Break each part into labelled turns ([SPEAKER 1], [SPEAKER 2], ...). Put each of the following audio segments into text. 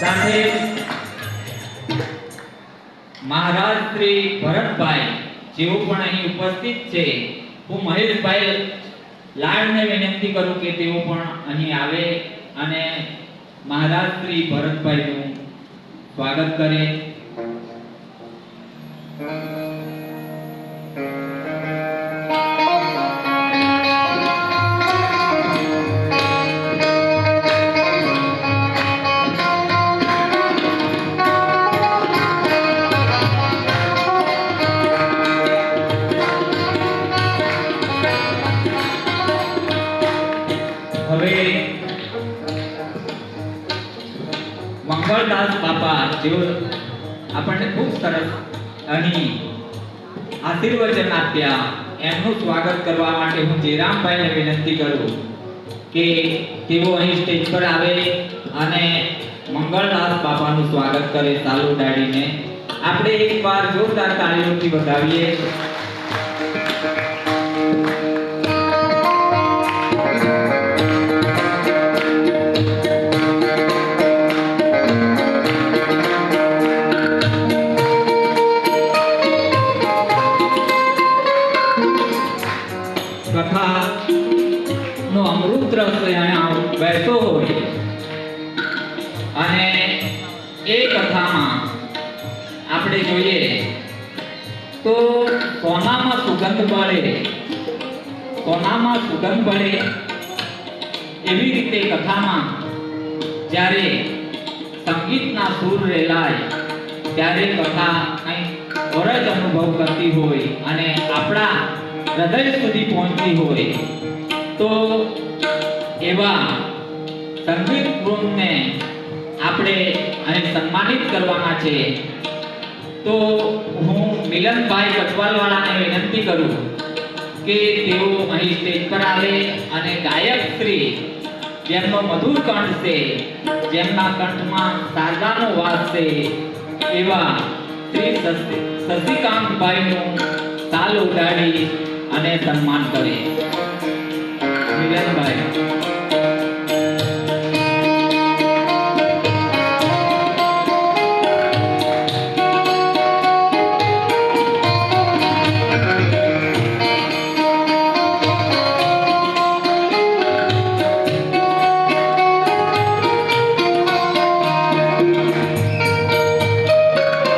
[SPEAKER 1] સાથે મહારાજ શ્રી ભરતભાઈ જેઓ પણ અહીં ઉપસ્થિત છે, હું મહેશભાઈ લાડને વિનંતી કરું કે તેઓ પણ અહીં આવે અને મહારાજ શ્રી ભરતભાઈનું સ્વાગત કરે. હવે મંગળદાસ બાપા જેઓ આપણને ખૂબ સરસ અહીં આશીર્વચન આપ્યા, એમનું સ્વાગત કરવા માટે હું જયરામભાઈને વિનંતી કરું કે તેઓ અહીં સ્ટેજ પર આવે અને મંગળદાસ બાપાનું સ્વાગત કરે તાલુ ઉડાડીને. આપણે એકવાર જોરદાર તાળીઓથી વધાવીએ. કથાનો અમૃત રસ અહીંયા વહેતો હોય અને એ કથામાં આપણે જોઈએ તો સોનામાં સુગંધ બળે એવી રીતે કથામાં જ્યારે સંગીતના સૂર રેલાય ત્યારે કથા કંઈક ઓર જ અનુભવ કરતી હોય અને આપણા હૃદય સુધી પહોંચતી હોય. તો એવા સંગીત વૃંદને આપણે અહીં સન્માનિત કરવાના છે. તો હું મિલનભાઈ કટવાલવાળાને વિનંતી કરું કે તેઓ અહીં સ્ટેજ પર આવે અને ગાયક શ્રી જેમનો મધુર કંઠ છે, જેમના કંઠમાં શારદાનો વાસ છે, એવા શ્રી શશિકાંતભાઈનું તાલ ઉડાડી અને સન્માન કરે. મિલનભાઈ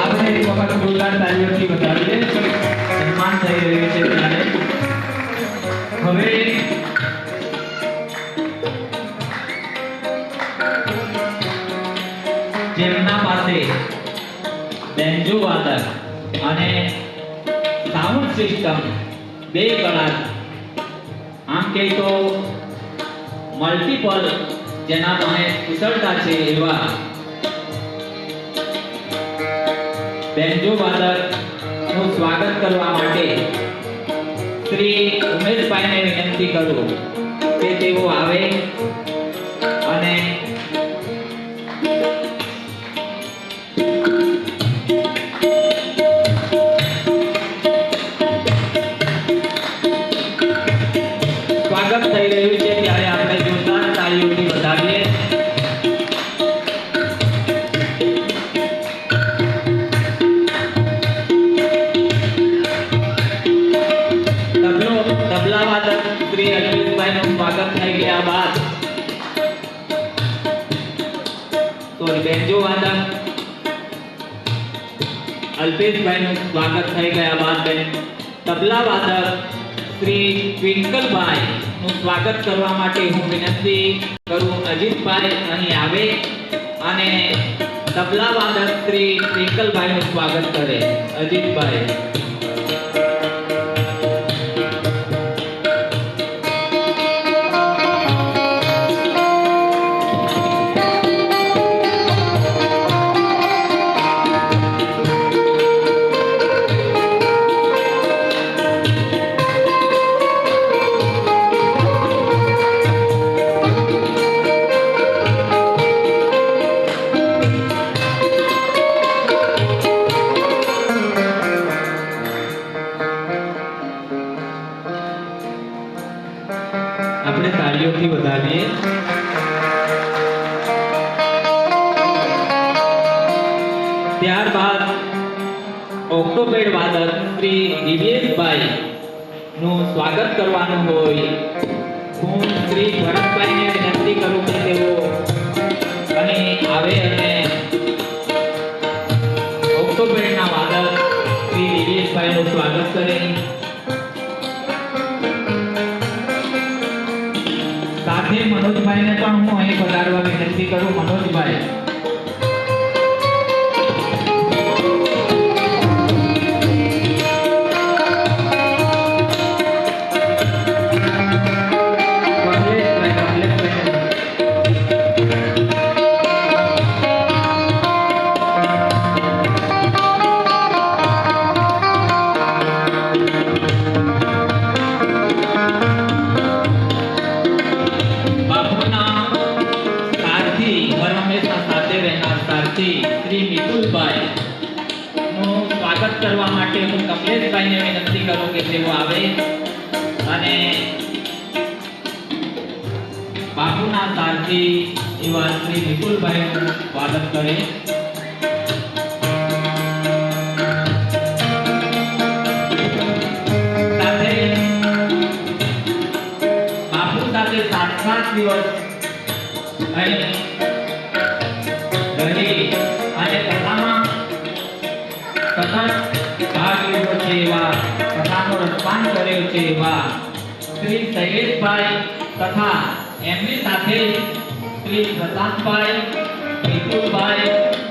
[SPEAKER 1] આપણે એક વખત જોરદાર તાળીઓથી વધાવીએ. સન્માન થઈ રહ્યું છે ત્યારે હવે જેમના પાસે બેન્જો વાદક અને સાઉન્ડ સિસ્ટમ બે કળા, આમ કે તો મલ્ટીપલ જેના પાસે કુશળતા છે એવા બેન્જો વાદકનું સ્વાગત કરવા માટે શ્રી ઉમેશભાઈને વિનંતી કરું કે તેઓ આવે અને સ્વાગત થઈ રહ્યું છે ત્યારે આપણે જોરદાર તાળીઓથી વધાવીએ. તબલા વાદક શ્રી અલ્પેશભાઈનું સ્વાગત થઈ ગયા બાદ બેન્જો વાદક અલ્પેશભાઈનું સ્વાગત થઈ ગયા બાદ તબલા વાદક શ્રી ટ્વિંકલભાઈનું સ્વાગત કરવા માટે હું વિનંતી કરું અજીતભાઈ અહીં આવે અને તબલા વાદક શ્રી ટ્વિંકલભાઈનું સ્વાગત કરે. અજીતભાઈ ત્યારબાદ ઓક્ટોપેડ વાદક શ્રી દિવ્યેશભાઈ નું સ્વાગત કરવાનું હોય હું શ્રી ભરતભાઈને વિનંતી કરું કે તેઓ અહીં આવે અને ઓક્ટોપેડના વાદક શ્રી દિવ્યેશભાઈનું સ્વાગત કરે. સાથે મનોજભાઈને પણ હું અહીં પધારવા વિનંતી કરું. મનોજભાઈ શ્રી મિતુલભાઈ નું સ્વાગત કરવા માટે હું કમલેશભાઈને વિનંતી કરું કે તેઓ આવે અને બાપુના સારથી એવા શ્રી મિતુલભાઈનું સ્વાગત કરે. સાથે બાપુ સાથે 7 દિવસ અહીં અને કથામાં ભાગ લીધો છે એવા કથાનો રસપાન કર્યો છે એવા શ્રી શૈલેષભાઈ તથા એમની સાથે શ્રી પ્રતાપભાઈ, મિતુલભાઈ,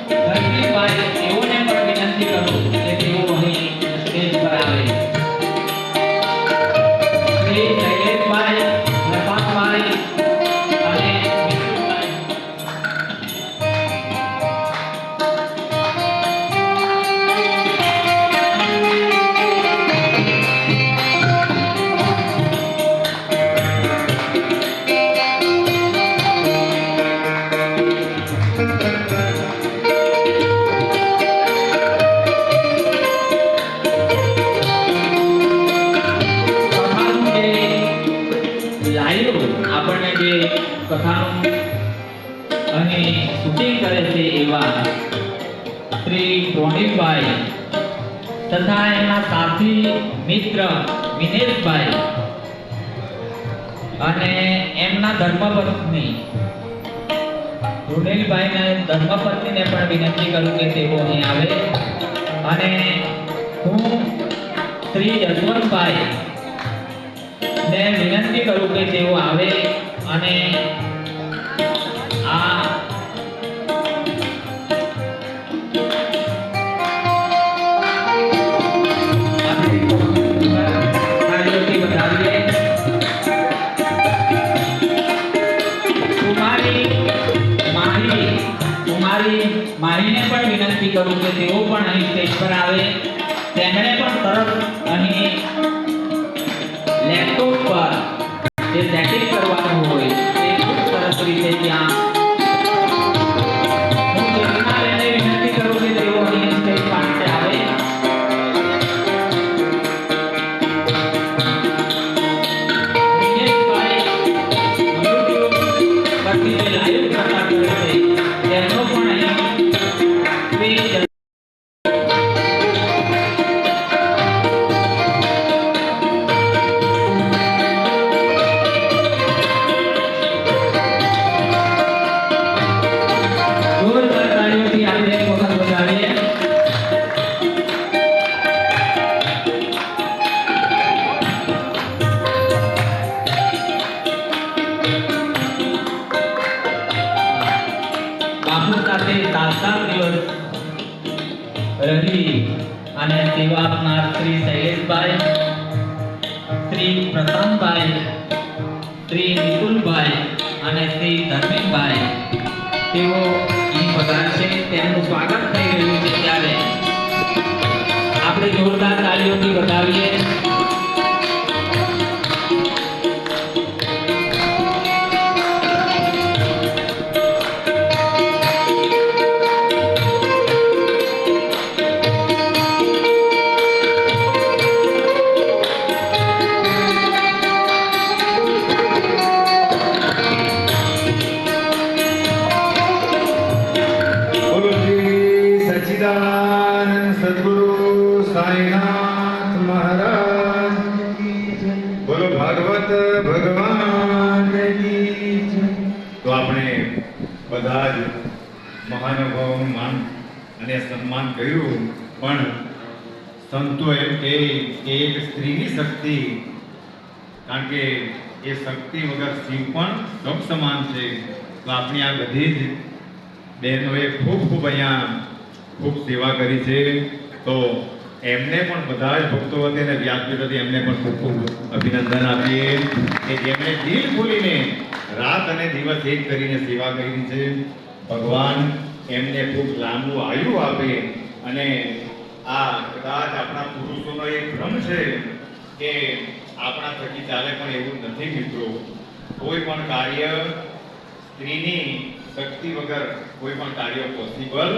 [SPEAKER 1] ધરતીભાઈ તેઓને પણ વિનંતી કરું કે તેઓ અહીં સ્ટેજ પર આવે. શ્રી શૈલેષભાઈ, પ્રતાપભાઈ અને આપણને જે કથાનું અહીં શૂટિંગ કરે છે એવા શ્રી પ્રોણીભાઈ તથા એમના સાથી મિત્ર વિનેશભાઈ અને એમના ધર્મપત્ની રૂનેલભાઈને ધર્મપત્નીને પણ વિનંતી કરું કે તેઓ અહીં આવે અને હું શ્રી યશવંતભાઈ ને વિનંતી કરું કે તેઓ આવે અને આ માહીને પણ વિનંતી કરું કે તેઓ પણ અહીં સ્ટેજ પર આવે. તેમણે પણ તરત અહીં લેપટોપ પર જે સેટિંગ કરવાનું હોય એ ખૂબ સરસ રીતે ત્યાં હું જ્યોતિનાબેનને વિનંતી કરું કે તેઓ અહીં સ્ટેજ પાસે આવે. દિનેશભાઈ યુટ્યુબ પરથી જે લાઈવ કરતા કરે છે તેમનો પણ અહીં રહી અને સેવા આપનાર શ્રી શૈલેષભાઈ, શ્રી પ્રશાંતભાઈ, શ્રી મિતુલભાઈ અને શ્રી ધર્મેશભાઈ તેઓ અહીં પધારશે. તેમનું સ્વાગત થઈ રહ્યું છે ત્યારે આપણે જોરદાર તાળીઓથી વધાવીએ.
[SPEAKER 2] સચિન સચ્ચિદાનંદ સદગુરુ સાઈનાથ મહારાજ બોલો ભાગવત ભગવાન કી જય. તો આપણે બધા જ મહાનુભાવોનું માન અને સન્માન કર્યું, પણ સંતો એમ કહે કે એક સ્ત્રીની શક્તિ, કારણ કે એ શક્તિ વગર શિવ પણ સબ સમાન છે. તો આપણી આ બધી જ બહેનોએ ખૂબ ખૂબ અહીંયા ખૂબ સેવા કરી છે. તો એમને પણ બધા જ ભક્તો વતી અને વ્યાસપીઠ હતી એમને પણ ખૂબ ખૂબ અભિનંદન આપીએ કે જેમણે દિલ ખોલીને રાત અને દિવસ એક કરીને સેવા કરી છે. ભગવાન એમને ખૂબ લાંબુ આયુ આપે. અને આ કદાચ આપણા પુરુષોનો એક ભ્રમ છે કે આપણા થકી ચાલે, પણ એવું નથી મિત્રો. કોઈ પણ કાર્ય સ્ત્રીની શક્તિ વગર કોઈ પણ કાર્ય પોસિબલ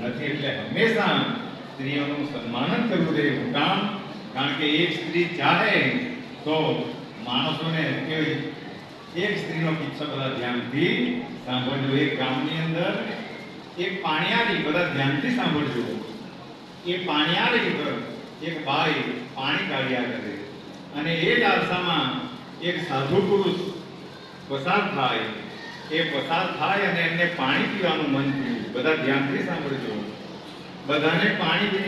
[SPEAKER 2] નથી. એટલે હંમેશા સ્ત્રીઓનું સન્માન કરવું જોઈએ. શું કામ? કારણ કે એક સ્ત્રી ચાહે તો માણસોને એક સ્ત્રીનો કિસ્સો બધા ધ્યાનથી સાંભળજો. એક ગામની અંદર એક પાણિયારી, બધા ધ્યાનથી સાંભળજો. એ પાણિયારી પર એક બાઈ પાણી કાઢ્યા કરે અને એ જ આરસામાં એક સાધુ પુરુષ પસાર થાય. એ પસાર થાય અને એમને પાણી પીવાનું મન થયું. બધા ધ્યાનથી સાંભળજો. બધાને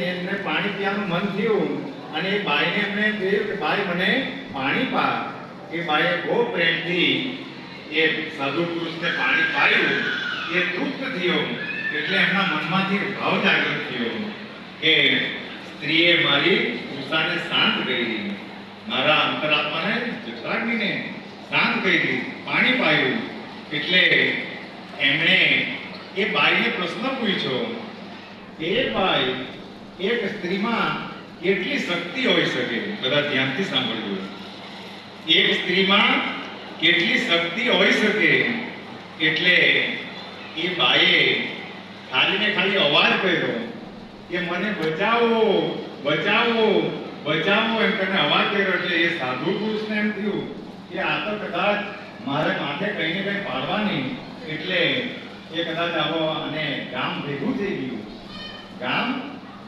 [SPEAKER 2] એમને પાણી પીવાનું મન થયું અને એ બાઈને એમને કહ્યું કે બાઈ મને પાણી પા. એ બાઈએ બહુ પ્રેમથી એ સાધુ પુરુષને પાણી પાયું. એ તૃપ્ત થયો એટલે એમના મનમાંથી ભાવ જાગૃત થયો કે સ્ત્રીએ મારી ગુસ્સાને શાંત કરી, મારા અંતરાત્માને જઠરાગ્નિને શાંત કરી, પાણી પાયું. એટલે એમણે એ બાઈને પ્રશ્ન પૂછ્યો કે એ બાઈ, એક સ્ત્રીમાં કેટલી શક્તિ હોઈ શકે? બધા ધ્યાનથી સાંભળજો. એક સ્ત્રીમાં કેટલી શક્તિ હોઈ શકે? એટલે એ બાઈએ ખાલી ને ખાલી અવાજ કર્યો કે મને બચાવો, બચાવો, બચાવો એમ કરીને અવાજ કર્યો. એટલે એ સાધુ પુરુષને એમ થયું કે આ તો કદાચ મારે માથે કઈ ને કઈ પાડવાની. એટલે એ કદાચ આવો અને ગામ ભેગું થઈ ગયું. ગામ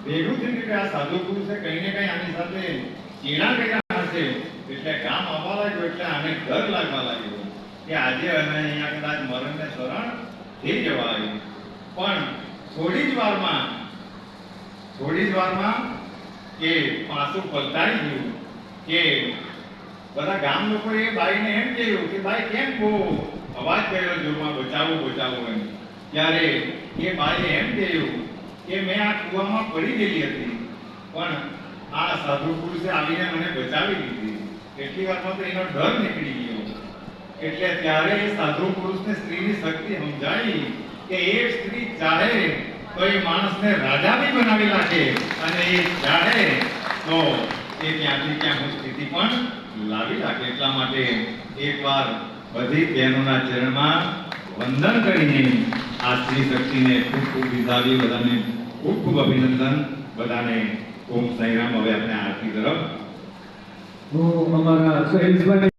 [SPEAKER 2] ભેગું થઈ ગયું કે આ સાધુ પુરુષે કઈ ને કઈ આની સાથે ચીણા કર્યા હશે. એટલે ગામ આવવા લાગ્યું. એટલે આને ડર લાગવા લાગ્યો કે આજે અમે અહીંયા કદાચ મરણને શરણ થઈ જવાય. પણ થોડી જ વારમાં કે પાછું પલટાઈ ગયું કે બધા ગામ લોકોએ બાઈને એમ કહ્યું કે બાઈ કેમ બહુ અવાજ કર્યો જોરમાં, બચાવો બચાવો એમ. ત્યારે એ બાઈએ એમ કહ્યું કે મેં આ કૂવામાં પડી ગયેલી હતી, પણ આ સાધુ પુરુષે આવીને મને બચાવી લીધી. એટલી વારમાં તો એનો ડર નીકળી ગયો. એટલે ત્યારે એ સાધુ પુરુષને સ્ત્રીની શક્તિ સમજાઈ કે એ સ્ત્રી ચાહે તો એ માણસને રાજા બી બનાવી નાખે અને એ ચાહે તો એ ક્યાંથી ક્યાં સ્થિતિ પણ લાવી નાખે. એટલા માટે એકવાર બધી બહેનોના ચરણમાં વંદન કરીને આ સ્ત્રી શક્તિને ખૂબ ખૂબ બિરદાવી. બધાને ખૂબ ખૂબ અભિનંદન. બધાને ઓમ સાંઈરામ. હવે આપણે આરતી તરફ
[SPEAKER 3] હું અમારા સહેજભાઈ